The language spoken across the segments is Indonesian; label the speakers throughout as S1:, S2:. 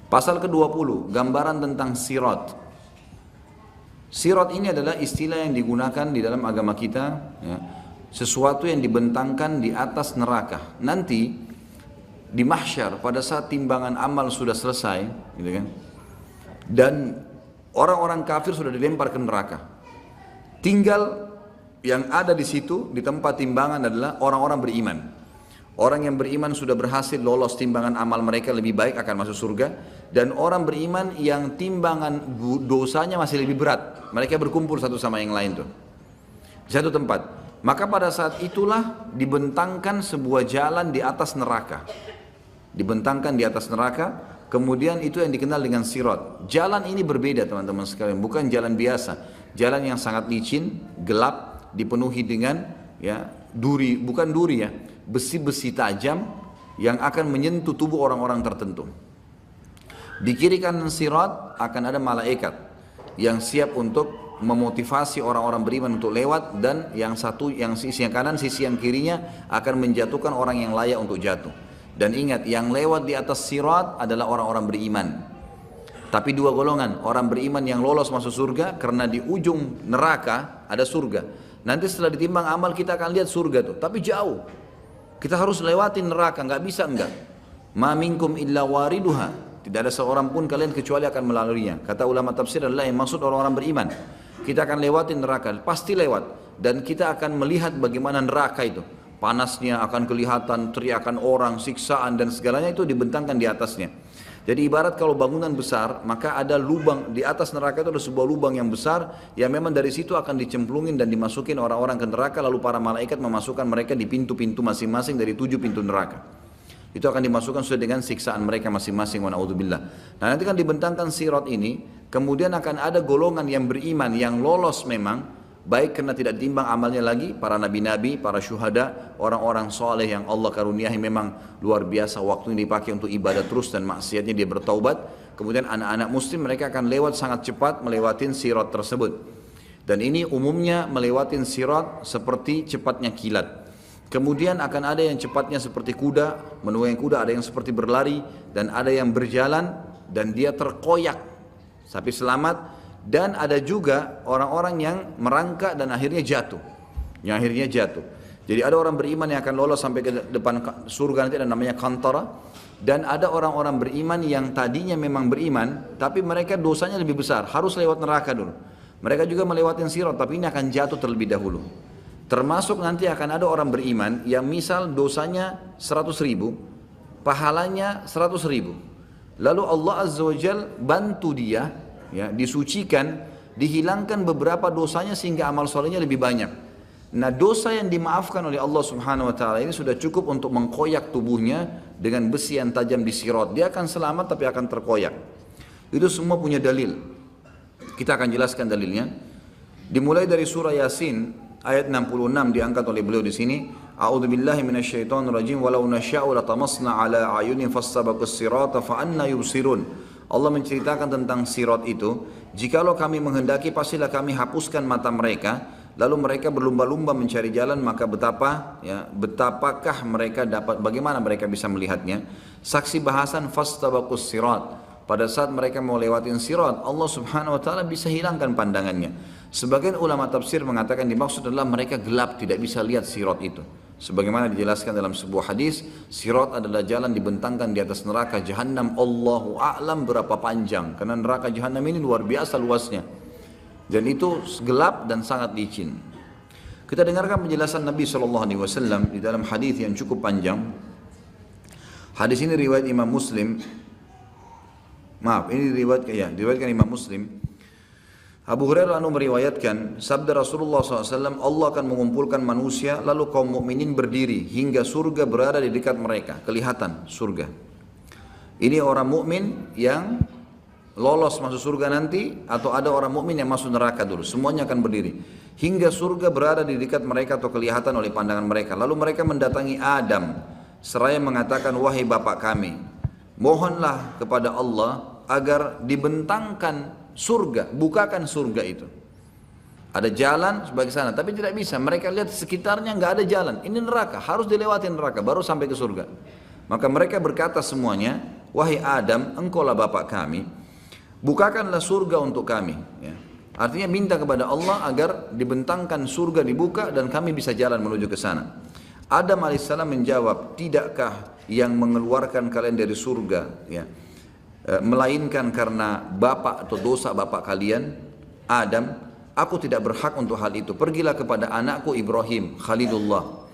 S1: Pasal ke-20, gambaran tentang sirat. Sirat ini adalah istilah yang digunakan di dalam agama kita, ya, sesuatu yang dibentangkan di atas neraka. Nanti di mahsyar pada saat timbangan amal sudah selesai, gitu kan, dan orang-orang kafir sudah dilempar ke neraka. Tinggal yang ada di situ di tempat timbangan adalah orang-orang beriman. Orang yang beriman sudah berhasil lolos timbangan amal mereka lebih baik akan masuk surga. Dan orang beriman yang timbangan dosanya masih lebih berat. Mereka berkumpul satu sama yang lain tuh di satu tempat. Maka pada saat itulah dibentangkan sebuah jalan di atas neraka. Dibentangkan di atas neraka. Kemudian itu yang dikenal dengan sirat. Jalan ini berbeda teman-teman sekalian. Bukan jalan biasa. Jalan yang sangat licin, gelap, dipenuhi dengan ya duri, bukan duri ya, besi-besi tajam yang akan menyentuh tubuh orang-orang tertentu. Di kiri kanan sirat akan ada malaikat yang siap untuk memotivasi orang-orang beriman untuk lewat, dan yang sisi yang kanan, sisi yang kirinya akan menjatuhkan orang yang layak untuk jatuh. Dan ingat, yang lewat di atas sirat adalah orang-orang beriman. Tapi dua golongan, orang beriman yang lolos masuk surga karena di ujung neraka ada surga. Nanti setelah ditimbang amal kita akan lihat surga tuh, tapi jauh. Kita harus lewatin neraka, nggak bisa enggak. Ma minkum illa wariduha. Tidak ada seorang pun kalian kecuali akan melaluinya. Kata ulama tafsir adalah yang maksud orang-orang beriman. Kita akan lewatin neraka, pasti lewat. Dan kita akan melihat bagaimana neraka itu. Panasnya akan kelihatan, teriakan orang, siksaan dan segalanya itu dibentangkan di atasnya. Jadi ibarat kalau bangunan besar, maka ada lubang di atas neraka itu, ada sebuah lubang yang besar yang memang dari situ akan dicemplungin dan dimasukin orang-orang ke neraka, lalu para malaikat memasukkan mereka di pintu-pintu masing-masing dari 7 pintu neraka. Itu akan dimasukkan sesuai dengan siksaan mereka masing-masing, wa na'udzubillah. Nah, nanti kan dibentangkan sirat ini, kemudian akan ada golongan yang beriman yang lolos memang, baik karena tidak ditimbang amalnya lagi, para nabi-nabi, para syuhada, orang-orang soleh yang Allah karuniahi memang luar biasa, waktunya dipakai untuk ibadah terus dan maksiatnya dia bertaubat. Kemudian anak-anak muslim mereka akan lewat sangat cepat melewatin sirat tersebut. Dan ini umumnya melewatin sirat seperti cepatnya kilat. Kemudian akan ada yang cepatnya seperti kuda, menunggangi kuda, ada yang seperti berlari, dan ada yang berjalan dan dia terkoyak sampai selamat. Dan ada juga orang-orang yang merangkak dan akhirnya jatuh. Jadi ada orang beriman yang akan lolos sampai ke depan surga nanti, ada namanya kantara. Dan ada orang-orang beriman yang tadinya memang beriman, tapi mereka dosanya lebih besar, harus lewat neraka dulu. Mereka juga melewati sirat, tapi ini akan jatuh terlebih dahulu. Termasuk nanti akan ada orang beriman yang misal dosanya 100.000, pahalanya 100.000. Lalu Allah Azza wa Jal bantu dia, ya, disucikan, dihilangkan beberapa dosanya sehingga amal solehnya lebih banyak. Nah, dosa yang dimaafkan oleh Allah Subhanahu wa Ta'ala ini sudah cukup untuk mengkoyak tubuhnya dengan besi yang tajam di sirat. Dia akan selamat tapi akan terkoyak. Itu semua punya dalil. Kita akan jelaskan dalilnya. Dimulai dari surah Yasin ayat 66 diangkat oleh beliau di sini. A'udzubillahi minasyaitonir rajim. Walau nasya'u latamasna 'ala a'yunihim fastabaqus sirata fa anna yubsirun. Allah menceritakan tentang sirat itu. Jikalau kami menghendaki pastilah kami hapuskan mata mereka, lalu mereka berlumba-lumba mencari jalan, maka betapakah mereka dapat, bagaimana mereka bisa melihatnya? Saksi bahasan fastabaqus sirat. Pada saat mereka mau lewatin sirat, Allah Subhanahu wa Ta'ala bisa hilangkan pandangannya. Sebagian ulama tafsir mengatakan dimaksud adalah mereka gelap, tidak bisa lihat sirat itu. Sebagaimana dijelaskan dalam sebuah hadis, sirat adalah jalan dibentangkan di atas neraka Jahannam. Allahu a'lam berapa panjang, karena neraka Jahannam ini luar biasa luasnya. Dan itu gelap dan sangat licin. Kita dengarkan penjelasan Nabi SAW di dalam hadis yang cukup panjang. Hadis ini riwayat Imam Muslim. Ini diriwayatkan Imam Muslim. Abu Hurairah meriwayatkan sabda Rasulullah SAW, Allah akan mengumpulkan manusia lalu kaum mukminin berdiri hingga surga berada di dekat mereka, kelihatan surga. Ini orang mukmin yang lolos masuk surga nanti, atau ada orang mukmin yang masuk neraka dulu, semuanya akan berdiri hingga surga berada di dekat mereka atau kelihatan oleh pandangan mereka. Lalu mereka mendatangi Adam seraya mengatakan, wahai bapak kami, mohonlah kepada Allah agar dibentangkan surga, bukakan surga itu. Ada jalan sebagai sana, tapi tidak bisa. Mereka lihat sekitarnya nggak ada jalan. Ini neraka, harus dilewati neraka baru sampai ke surga. Maka mereka berkata semuanya, wahai Adam, engkaulah bapak kami, bukakanlah surga untuk kami. Ya. Artinya minta kepada Allah agar dibentangkan surga dibuka dan kami bisa jalan menuju ke sana. Adam alaihissalam menjawab, tidakkah yang mengeluarkan kalian dari surga, ya, melainkan karena bapak atau dosa bapak kalian, Adam, aku tidak berhak untuk hal itu. Pergilah kepada anakku Ibrahim, Khalilullah.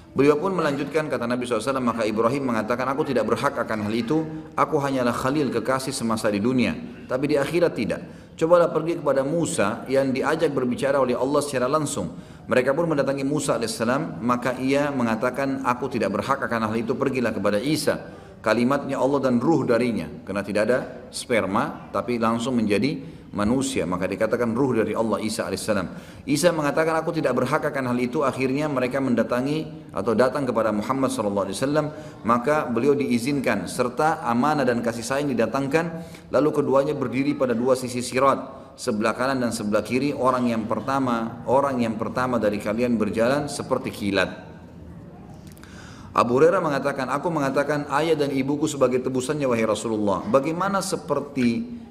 S1: Beliau pun melanjutkan, kata Nabi SAW, maka Ibrahim mengatakan, aku tidak berhak akan hal itu, aku hanyalah Khalil, kekasih semasa di dunia, tapi di akhirat tidak. Cobalah pergi kepada Musa yang diajak berbicara oleh Allah secara langsung. Mereka pun mendatangi Musa AS, maka ia mengatakan, aku tidak berhak akan hal itu, pergilah kepada Isa, kalimatnya Allah dan ruh darinya, karena tidak ada sperma, tapi langsung menjadi manusia, maka dikatakan ruh dari Allah Isa alaihissalam. Isa mengatakan aku tidak berhak akan hal itu. Akhirnya mereka mendatangi atau datang kepada Muhammad SAW, maka beliau diizinkan serta amanah dan kasih sayang didatangkan. Lalu keduanya berdiri pada dua sisi sirat, sebelah kanan dan sebelah kiri. Orang yang pertama dari kalian berjalan seperti kilat. Abu Hurairah mengatakan, aku mengatakan ayah dan ibuku sebagai tebusannya wahai Rasulullah.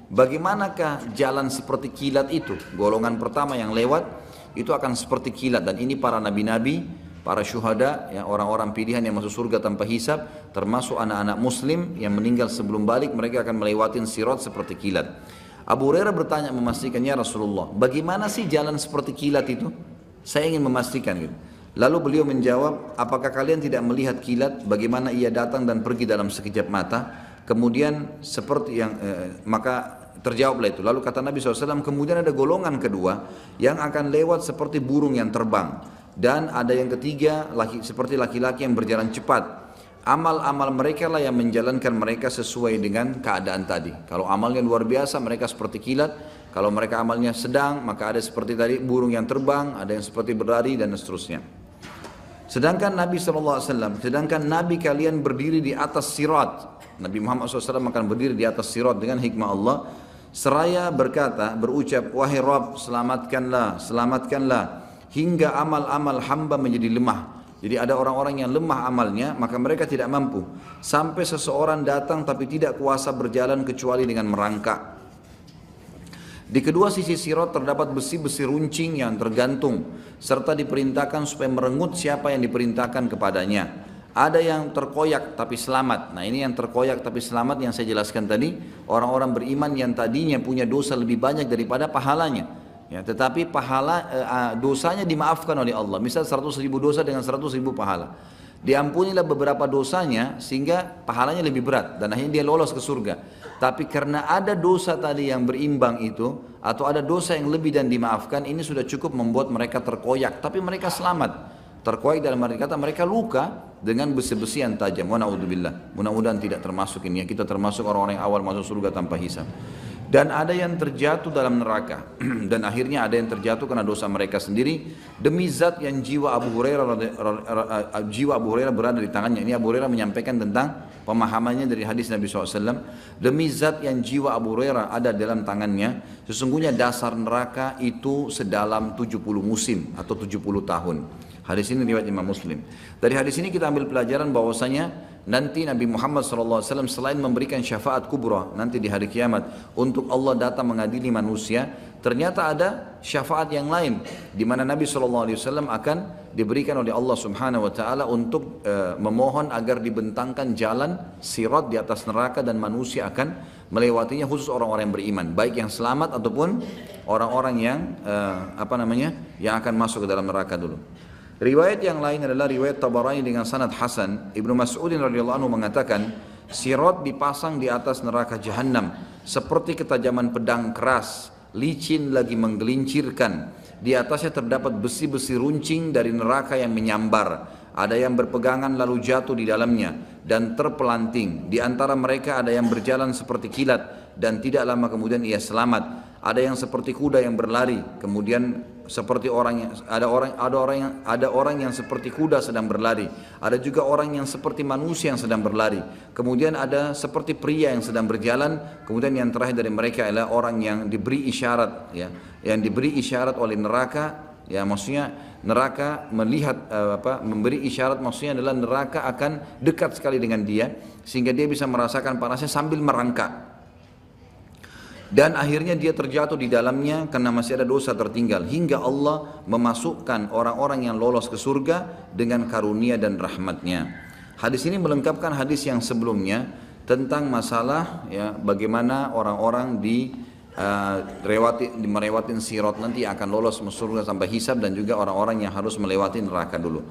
S1: Bagaimanakah jalan seperti kilat itu? Golongan pertama yang lewat itu akan seperti kilat, dan ini para nabi-nabi, para syuhada, ya, orang-orang pilihan yang masuk surga tanpa hisab, termasuk anak-anak muslim yang meninggal sebelum balik, mereka akan melewati sirat seperti kilat. Abu Hurairah bertanya memastikannya, Rasulullah, bagaimana sih jalan seperti kilat itu? Saya ingin memastikan gitu. Lalu beliau menjawab, apakah kalian tidak melihat kilat bagaimana ia datang dan pergi dalam sekejap mata? Kemudian seperti yang maka terjawablah itu. Lalu kata Nabi SAW, kemudian ada golongan kedua yang akan lewat seperti burung yang terbang, dan ada yang ketiga seperti laki-laki yang berjalan cepat. Amal-amal mereka lah yang menjalankan mereka sesuai dengan keadaan tadi. Kalau amalnya luar biasa, mereka seperti kilat. Kalau mereka amalnya sedang, maka ada seperti tadi burung yang terbang, ada yang seperti berlari dan seterusnya. Sedangkan Nabi SAW, sedangkan Nabi kalian berdiri di atas sirat. Nabi Muhammad SAW akan berdiri di atas sirat dengan hikmah Allah. Seraya berucap, wahai Rabb, selamatkanlah, hingga amal-amal hamba menjadi lemah. Jadi ada orang-orang yang lemah amalnya, maka mereka tidak mampu. Sampai seseorang datang tapi tidak kuasa berjalan kecuali dengan merangkak. Di kedua sisi sirat terdapat besi-besi runcing yang tergantung, serta diperintahkan supaya merengut siapa yang diperintahkan kepadanya. Ada yang terkoyak tapi selamat. Nah, ini yang terkoyak tapi selamat yang saya jelaskan tadi, orang-orang beriman yang tadinya punya dosa lebih banyak daripada pahalanya. Ya, tetapi dosanya dimaafkan oleh Allah. Misal 100.000 dosa dengan 100.000 pahala. Diampunilah beberapa dosanya sehingga pahalanya lebih berat dan akhirnya dia lolos ke surga. Tapi karena ada dosa tadi yang berimbang itu, atau ada dosa yang lebih dan dimaafkan, ini sudah cukup membuat mereka terkoyak, tapi mereka selamat. Terkoyak dalam arti kata mereka luka dengan besi-besi yang tajam. Wa na'udzubillah. Mudah-mudahan tidak termasuk ini, kita termasuk orang-orang yang awal masuk surga tanpa hisab. Dan ada yang terjatuh dalam neraka dan akhirnya ada yang terjatuh karena dosa mereka sendiri. Demi zat yang jiwa Abu Hurairah berada di tangannya. Ini Abu Hurairah menyampaikan tentang pemahamannya dari hadis Nabi SAW. Demi zat yang jiwa Abu Hurairah ada dalam tangannya, sesungguhnya dasar neraka itu sedalam 70 musim atau 70 tahun. Hadis ini riwayat Imam Muslim. Dari hadis ini kita ambil pelajaran bahwasanya nanti Nabi Muhammad SAW selain memberikan syafaat kubra nanti di hari kiamat untuk Allah datang mengadili manusia, ternyata ada syafaat yang lain di mana Nabi SAW akan diberikan oleh Allah Subhanahu Wa Taala untuk memohon agar dibentangkan jalan sirat di atas neraka dan manusia akan melewatinya, khusus orang-orang yang beriman, baik yang selamat ataupun orang-orang yang yang akan masuk ke dalam neraka dulu. Riwayat yang lain adalah riwayat Tabarani dengan sanad hasan. Ibnu Mas'ud radhiyallahu anhu mengatakan, sirat dipasang di atas neraka jahanam seperti ketajaman pedang keras, licin lagi menggelincirkan. Di atasnya terdapat besi-besi runcing dari neraka yang menyambar. Ada yang berpegangan lalu jatuh di dalamnya dan terpelanting. Di antara mereka ada yang berjalan seperti kilat dan tidak lama kemudian ia selamat. Ada yang seperti kuda yang berlari, kemudian seperti ada orang yang seperti kuda sedang berlari. Ada juga orang yang seperti manusia yang sedang berlari. Kemudian ada seperti pria yang sedang berjalan. Kemudian yang terakhir dari mereka adalah orang yang diberi isyarat, ya, yang diberi isyarat oleh neraka. Ya, maksudnya neraka melihat memberi isyarat, maksudnya adalah neraka akan dekat sekali dengan dia sehingga dia bisa merasakan panasnya sambil merangkak. Dan akhirnya dia terjatuh di dalamnya karena masih ada dosa tertinggal, hingga Allah memasukkan orang-orang yang lolos ke surga dengan karunia dan rahmatnya. Hadis ini melengkapkan hadis yang sebelumnya tentang masalah ya, bagaimana orang-orang melewati sirat nanti akan lolos ke surga sampai hisab, dan juga orang-orang yang harus melewati neraka dulu.